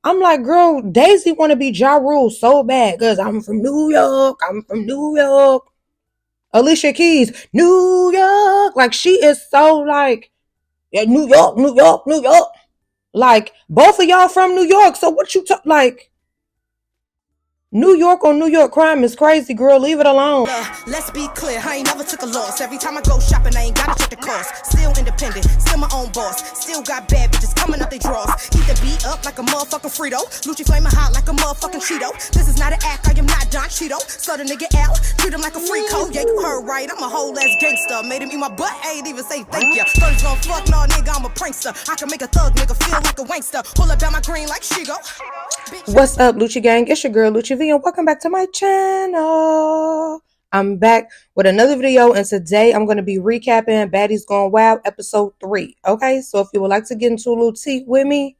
I'm like, girl, Daisy want to be Ja Rule so bad because I'm from New York. I'm from New York. Alicia Keys, New York. Like, she is so like, yeah, New York, New York, New York. Like, both of y'all from New York. So what you talk like? New York on New York crime is crazy, girl. Leave it alone. Let's be clear, I ain't never took a loss. Every time I go shopping, I ain't gotta check the cost. Still independent, still my own boss. Still got bad bitches coming up they draws. Keep the beat up like a motherfucking Frito. Lucci flaming hot like a motherfucking Cheeto. This is not an act, I am not Don Cheeto. So the nigga L, treat him like a free code. Yeah, you heard right, I'm a whole ass gangster. Made him eat my butt, I ain't even say thank ya. First gon' fuck, no nigga, I'm a prankster. I can make a thug nigga feel like a wankster. Pull up down my green like she go. What's up, Lucci Gang? It's your girl, Lucci V, and welcome back to my channel. I'm back with another video, and today I'm going to be recapping Baddies Gone Wild episode 3. Okay, so if you would like to get into a little tea with me,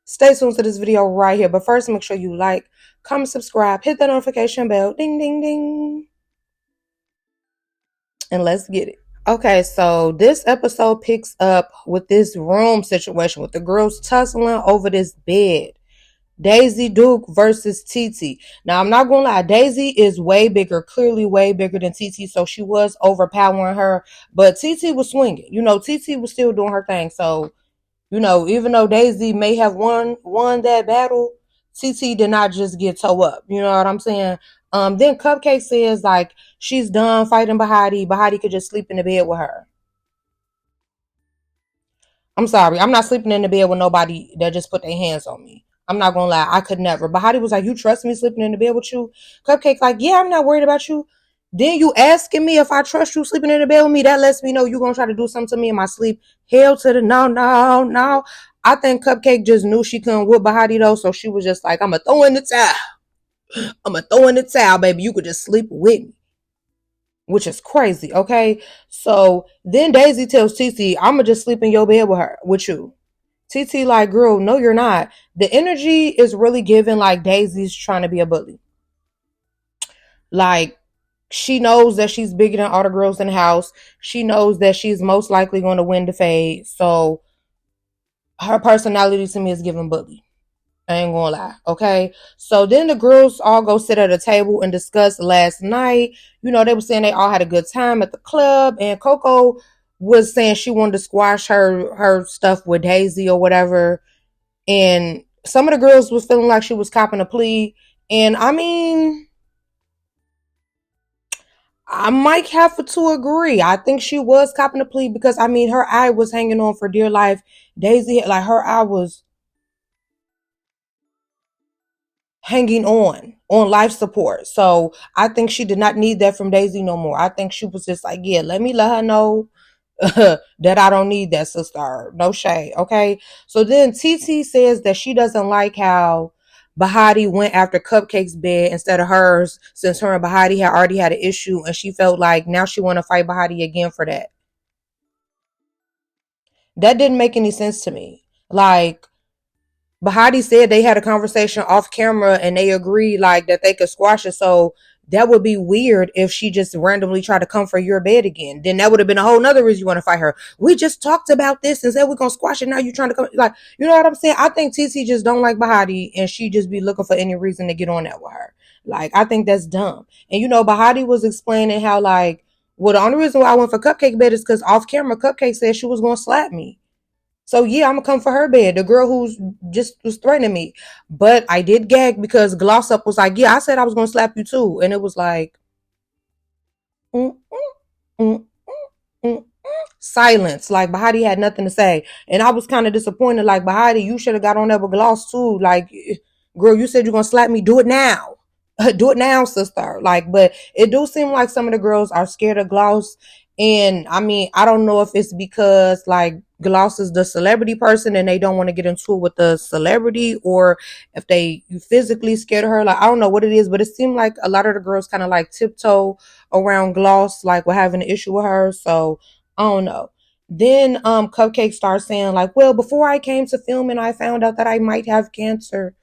stay tuned to this video right here. But first, make sure you like, comment, subscribe, hit that notification bell, ding, ding, ding, and let's get it. Okay, so this episode picks up with this room situation with the girls tussling over this bed. Daisy Duke versus TT. Now, I'm not gonna lie, Daisy is way bigger, clearly way bigger than TT, so she was overpowering her, but TT was swinging. You know, TT was still doing her thing. So, you know, even though Daisy may have won that battle, TT did not just get toe up. You know what I'm saying? Then Cupcake says, like, she's done fighting Bahati. Bahati could just sleep in the bed with her. I'm sorry, I'm not sleeping in the bed with nobody that just put their hands on me. I'm not gonna lie, I could never. Bahati was like, you trust me sleeping in the bed with you? Cupcake like, yeah, I'm not worried about you. Then you asking me if I trust you sleeping in the bed with me, that lets me know you gonna try to do something to me in my sleep. Hell to the no, no, no. I think Cupcake just knew she couldn't whoop Bahati though, so she was just like, I'ma throw in the towel. I'ma throw in the towel, baby. You could just sleep with me. Which is crazy, okay? So then Daisy tells TT, I'ma just sleep in your bed with you. TT like, girl, no, you're not. The energy is really given like Daisy's trying to be a bully. Like, she knows that she's bigger than all the girls in the house. She knows that she's most likely going to win the fade. So her personality to me is giving bully. I ain't gonna lie, okay? So then the girls all go sit at a table and discuss last night. You know, they were saying they all had a good time at the club, and Coco was saying she wanted to squash her stuff with Daisy or whatever. And some of the girls was feeling like she was copping a plea. And I mean, I might have to agree. I think she was copping a plea because I mean, her eye was hanging on for dear life. Daisy, like, her eye was hanging on life support. So I think she did not need that from Daisy no more. I think she was just like, yeah, let her know that I don't need that, sister. No shade, okay? So then TT says that she doesn't like how Bahati went after Cupcake's bed instead of hers, since her and Bahati had already had an issue, and she felt like now she want to fight Bahati again for that. That didn't make any sense to me. Like, Bahati said they had a conversation off camera and they agreed like that they could squash it. So that would be weird if she just randomly tried to come for your bed again. Then that would have been a whole nother reason you want to fight her. We just talked about this and said we're gonna squash it. Now you trying to come, like, you know what I'm saying? I think TT just don't like Bahati and she just be looking for any reason to get on that with her. Like, I think that's dumb. And you know, Bahati was explaining how, like, well, the only reason why I went for Cupcake bed is because off camera Cupcake said she was gonna slap me. So yeah, I'm gonna come for her bed, the girl who's just was threatening me. But I did gag because Gloss Up was like, yeah, I said I was gonna slap you too. And it was like, mm, mm, mm, mm, silence. Like, Bahati had nothing to say. And I was kind of disappointed. Like, Bahati, you should have got on there with Gloss too. Like, girl, you said you're gonna slap me. Do it now. Do it now, sister. Like, but it do seem like some of the girls are scared of Gloss. And I mean, I don't know if it's because like Gloss is the celebrity person and they don't want to get into it with the celebrity, or if they physically scared of her. Like, I don't know what it is, but it seemed like a lot of the girls kind of like tiptoe around Gloss, like we're having an issue with her. So I don't know. Then Cupcake starts saying like, well, before I came to film and I found out that I might have cancer.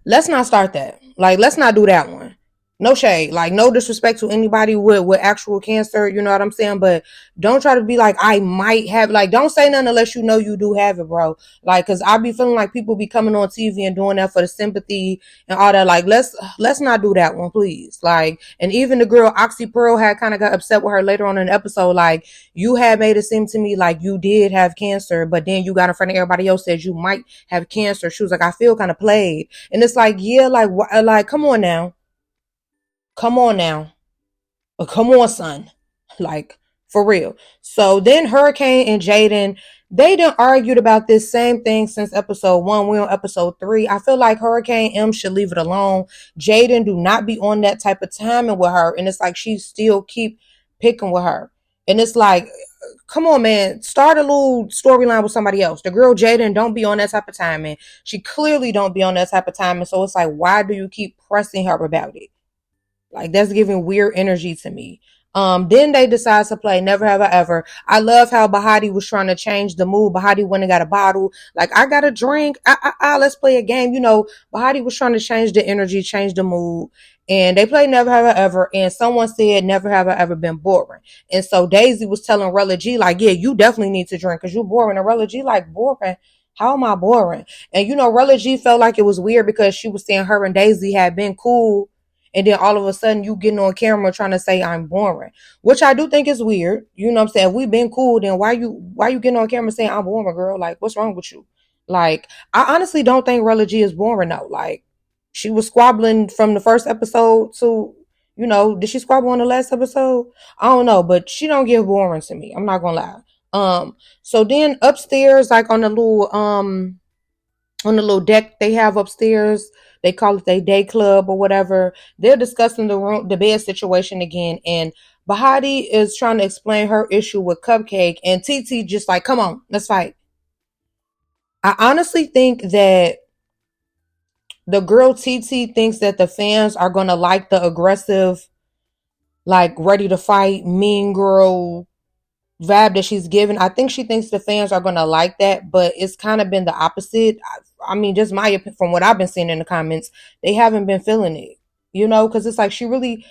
Let's not start that. Like, let's not do that one. No shade, like no disrespect to anybody with actual cancer, you know what I'm saying? But don't try to be like, I might have, like, don't say nothing unless you know you do have it, bro. Like, cause I be feeling like people be coming on TV and doing that for the sympathy and all that. Like, let's not do that one, please. Like, and even the girl Oxy Pearl had kind of got upset with her later on in the episode. Like, you had made it seem to me like you did have cancer, but then you got in front of everybody else, said you might have cancer. She was like, I feel kind of played. And it's like, yeah, like, come on now. Come on now. Come on, son. Like, for real. So then Hurricane and Jaden, they done argued about this same thing since episode 1. We're on episode 3. I feel like Hurricane M should leave it alone. Jaden do not be on that type of timing with her. And it's like she still keep picking with her. And it's like, come on, man. Start a little storyline with somebody else. The girl Jaden don't be on that type of timing. She clearly don't be on that type of timing. So it's like, why do you keep pressing her about it? Like, that's giving weird energy to me. Then they decide to play Never Have I Ever. I love how Bahati was trying to change the mood. Bahati went and got a bottle. Like, I got a drink. Let's play a game. You know, Bahati was trying to change the energy, change the mood. And they played Never Have I Ever. And someone said, Never Have I Ever Been Boring. And so Daisy was telling Rella G, like, yeah, you definitely need to drink because you're boring. And Rella G, like, boring? How am I boring? And, you know, Rella G felt like it was weird because she was saying her and Daisy had been cool, and then all of a sudden you getting on camera trying to say I'm boring, which I do think is weird. You know what I'm saying? If we've been cool, then why you getting on camera saying I'm boring, girl? Like, what's wrong with you? Like, I honestly don't think Rella G is boring though. Like, she was squabbling from the first episode to, you know, did she squabble on the last episode? I don't know, but she don't give boring to me. I'm not gonna lie. So then upstairs, like on the little deck they have upstairs. They call it their day club or whatever. They're discussing the bed situation again, and Bahati is trying to explain her issue with Cupcake, and TT just like, come on, let's fight. I honestly think that the girl TT thinks that the fans are gonna like the aggressive, like ready to fight, mean girl vibe that she's given. I think she thinks the fans are gonna like that, but it's kind of been the opposite. I mean, just my opinion from what I've been seeing in the comments, they haven't been feeling it, you know, because it's like she really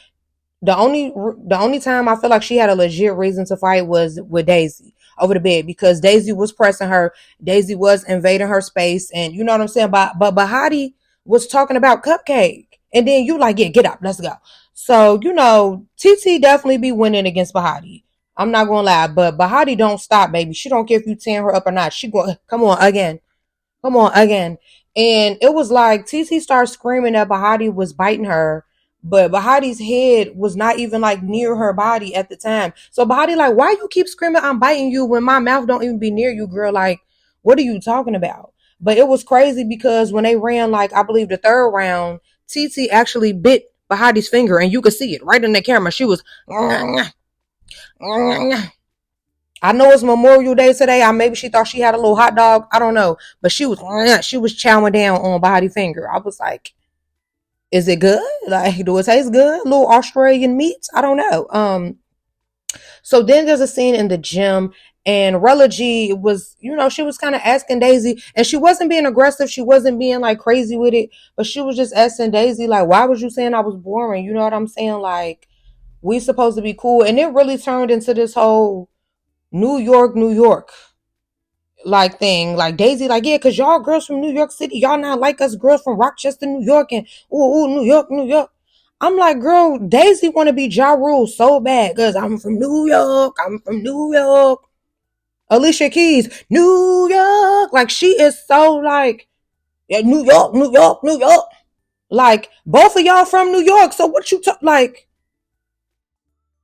the only time I feel like she had a legit reason to fight was with Daisy over the bed because Daisy was pressing her, Daisy was invading her space, and you know what I'm saying. But Bahati was talking about Cupcake, and then you like, yeah, get up, let's go. So you know, TT definitely be winning against Bahati. I'm not gonna lie, but Bahati don't stop, baby. She don't care if you tear her up or not. She go, come on again. Come on again. And it was like TT started screaming that Bahati was biting her, but Bahati's head was not even like near her body at the time. So Bahati like, why you keep screaming I'm biting you when my mouth don't even be near you, girl? Like, what are you talking about? But it was crazy because when they ran, like, I believe the third round, TT actually bit Bahati's finger and you could see it right in the camera. She was I know it's Memorial Day today. Maybe she thought she had a little hot dog. I don't know, but she was chowing down on Body Finger. I was like, is it good? Like, do it taste good? A little Australian meat? I don't know. So then there's a scene in the gym, and Rella G was, you know, she was kind of asking Daisy, and she wasn't being aggressive. She wasn't being like crazy with it, but she was just asking Daisy, like, why was you saying I was boring? You know what I'm saying? Like, we supposed to be cool, and it really turned into this whole New York like thing. Like Daisy, like, yeah, cause y'all girls from New York City, y'all not like us girls from Rochester, New York, and ooh, New York, New York. I'm like, girl, Daisy want to be Ja Rule so bad, cause I'm from New York, I'm from New York. Alicia Keys, New York, like she is so like, yeah, New York, New York, New York. Like both of y'all from New York, so what you talk like?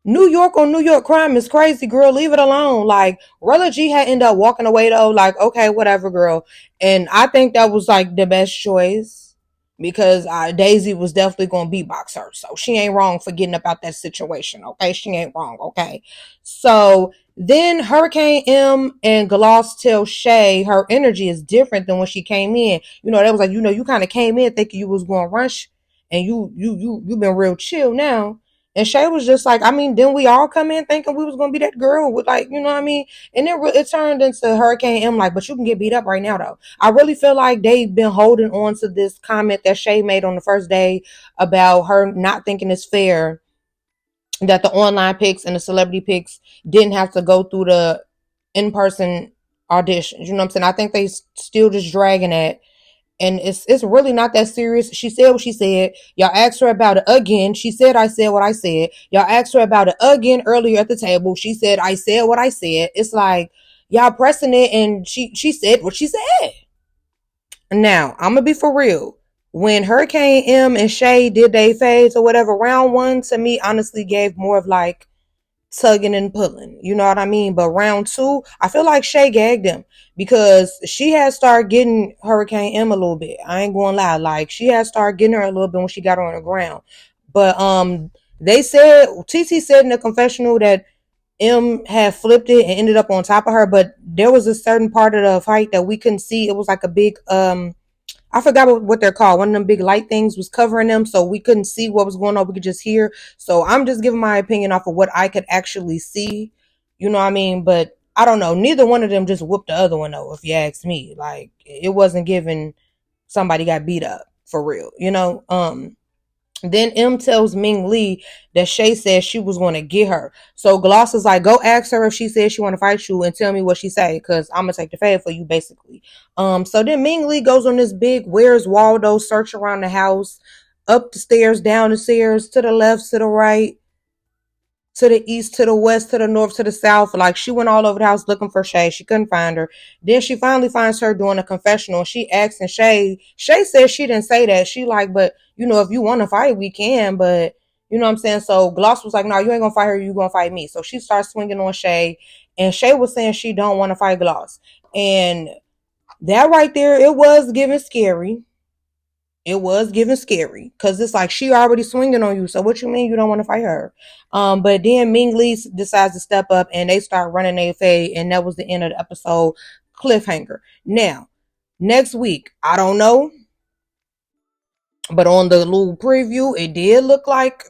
New York on New York crime is crazy, girl. Leave it alone. Like, Rella G had ended up walking away though. Like, okay, whatever, girl. And I think that was like the best choice because Daisy was definitely gonna beatbox her, so she ain't wrong for getting about that situation. Okay, she ain't wrong. Okay, so then Hurricane M and Gloss tell Shay her energy is different than when she came in. You know, that was like, you know, you kind of came in thinking you was gonna rush, and you been real chill now. And Shay was just like, I mean, didn't we all come in thinking we was gonna be that girl with, like, you know what I mean? And it turned into Hurricane M, like, but you can get beat up right now though. I really feel like they've been holding on to this comment that Shay made on the first day about her not thinking it's fair that the online pics and the celebrity pics didn't have to go through the in-person auditions. You know what I'm saying? I think they still just dragging that, and it's really not that serious. She said what she said. Y'all asked her about it again. She said I said what I said. Y'all asked her about it again earlier at the table. She said I said what I said. It's like y'all pressing it, and she said what she said. Now I'm gonna be for real. When Hurricane M and Shay did they phase or whatever, round one to me honestly gave more of like tugging and pulling. You know what I mean? But round two, I feel like Shay gagged him because she had started getting Hurricane M a little bit. I ain't gonna lie. Like she had started getting her a little bit when she got her on the ground. But they said TT said in the confessional that M had flipped it and ended up on top of her, but there was a certain part of the fight that we couldn't see. It was like a big I forgot what they're called. One of them big light things was covering them, so we couldn't see what was going on. We could just hear. So I'm just giving my opinion off of what I could actually see. You know what I mean? But I don't know. Neither one of them just whooped the other one though, if you ask me. Like it wasn't giving somebody got beat up for real, you know? Then M tells Ming Lee that Shay said she was going to get her. So Gloss is like, go ask her if she said she want to fight you and tell me what she say, because I'm going to take the fade for you, basically. So then Ming Lee goes on this big Where's Waldo search around the house, up the stairs, down the stairs, to the left, to the right, to the east, to the west, to the north, to the south. Like she went all over the house looking for Shay. She couldn't find her. Then she finally finds her doing a confessional. She asks and Shay says she didn't say that. She like, but you know, if you want to fight, we can. But you know what I'm saying? So Gloss was like, no, you ain't gonna fight her. You gonna fight me. So she starts swinging on Shay, and Shay was saying she don't want to fight Gloss. And that right there, it was giving scary. It was giving scary because it's like she already swinging on you. So what you mean you don't want to fight her? But then Ming Lee decides to step up and they start running their fade, and that was the end of the episode. Cliffhanger. Now, next week, I don't know, but on the little preview, it did look like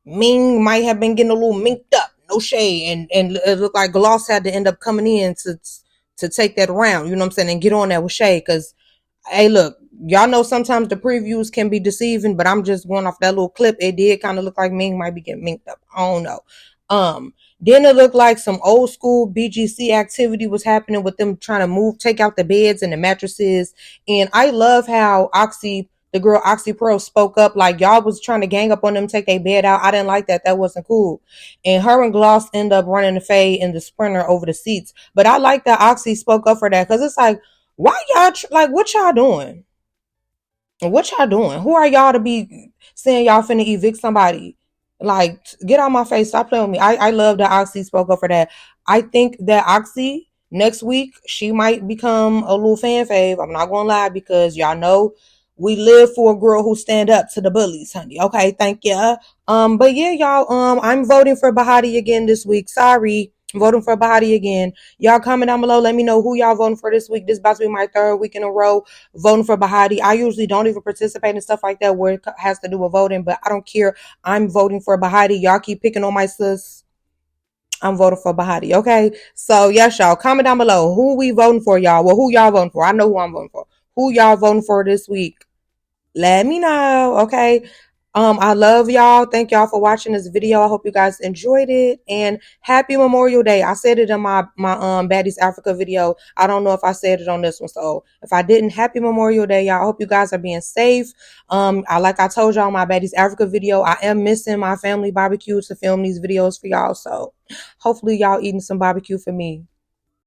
Ming might have been getting a little minked up. No shade, and it looked like Gloss had to end up coming in to take that round. You know what I'm saying? And get on that with Shay because hey, look, y'all know sometimes the previews can be deceiving, but I'm just going off that little clip. It did kind of look like Ming might be getting minked up. I don't know. Then it looked like some old school BGC activity was happening with them trying to take out the beds and the mattresses. And I love how the girl Oxy Pro spoke up, like y'all was trying to gang up on them, take their bed out. I didn't like that. That wasn't cool. And her and Gloss end up running the fade in the Sprinter over the seats. But I like that Oxy spoke up for that because it's like, why y'all like what y'all doing? What y'all doing? Who are y'all to be saying y'all finna evict somebody? Like, get out my face. Stop playing with me. I love that Oxy spoke up for that. I think that Oxy next week she might become a little fan fave. I'm not gonna lie because y'all know we live for a girl who stand up to the bullies, honey. Okay, thank ya. But yeah, y'all. I'm voting for Bahati again this week. Sorry. I'm voting for Bahati again. Y'all comment down below. Let me know who y'all voting for this week. This is about to be my third week in a row voting for Bahati. I usually don't even participate in stuff like that where it has to do with voting, but I don't care. I'm voting for Bahati. Y'all keep picking on my sis. I'm voting for Bahati. Okay. So yes, y'all comment down below. Who we voting for, y'all? Well, who y'all voting for? I know who I'm voting for. Who y'all voting for this week? Let me know. Okay. I love y'all. Thank y'all for watching this video. I hope you guys enjoyed it. And happy Memorial Day. I said it in my Baddies Africa video. I don't know if I said it on this one. So if I didn't, happy Memorial Day, y'all. I hope you guys are being safe. Like I told y'all in my Baddies Africa video, I am missing my family barbecue to film these videos for y'all. So hopefully y'all eating some barbecue for me.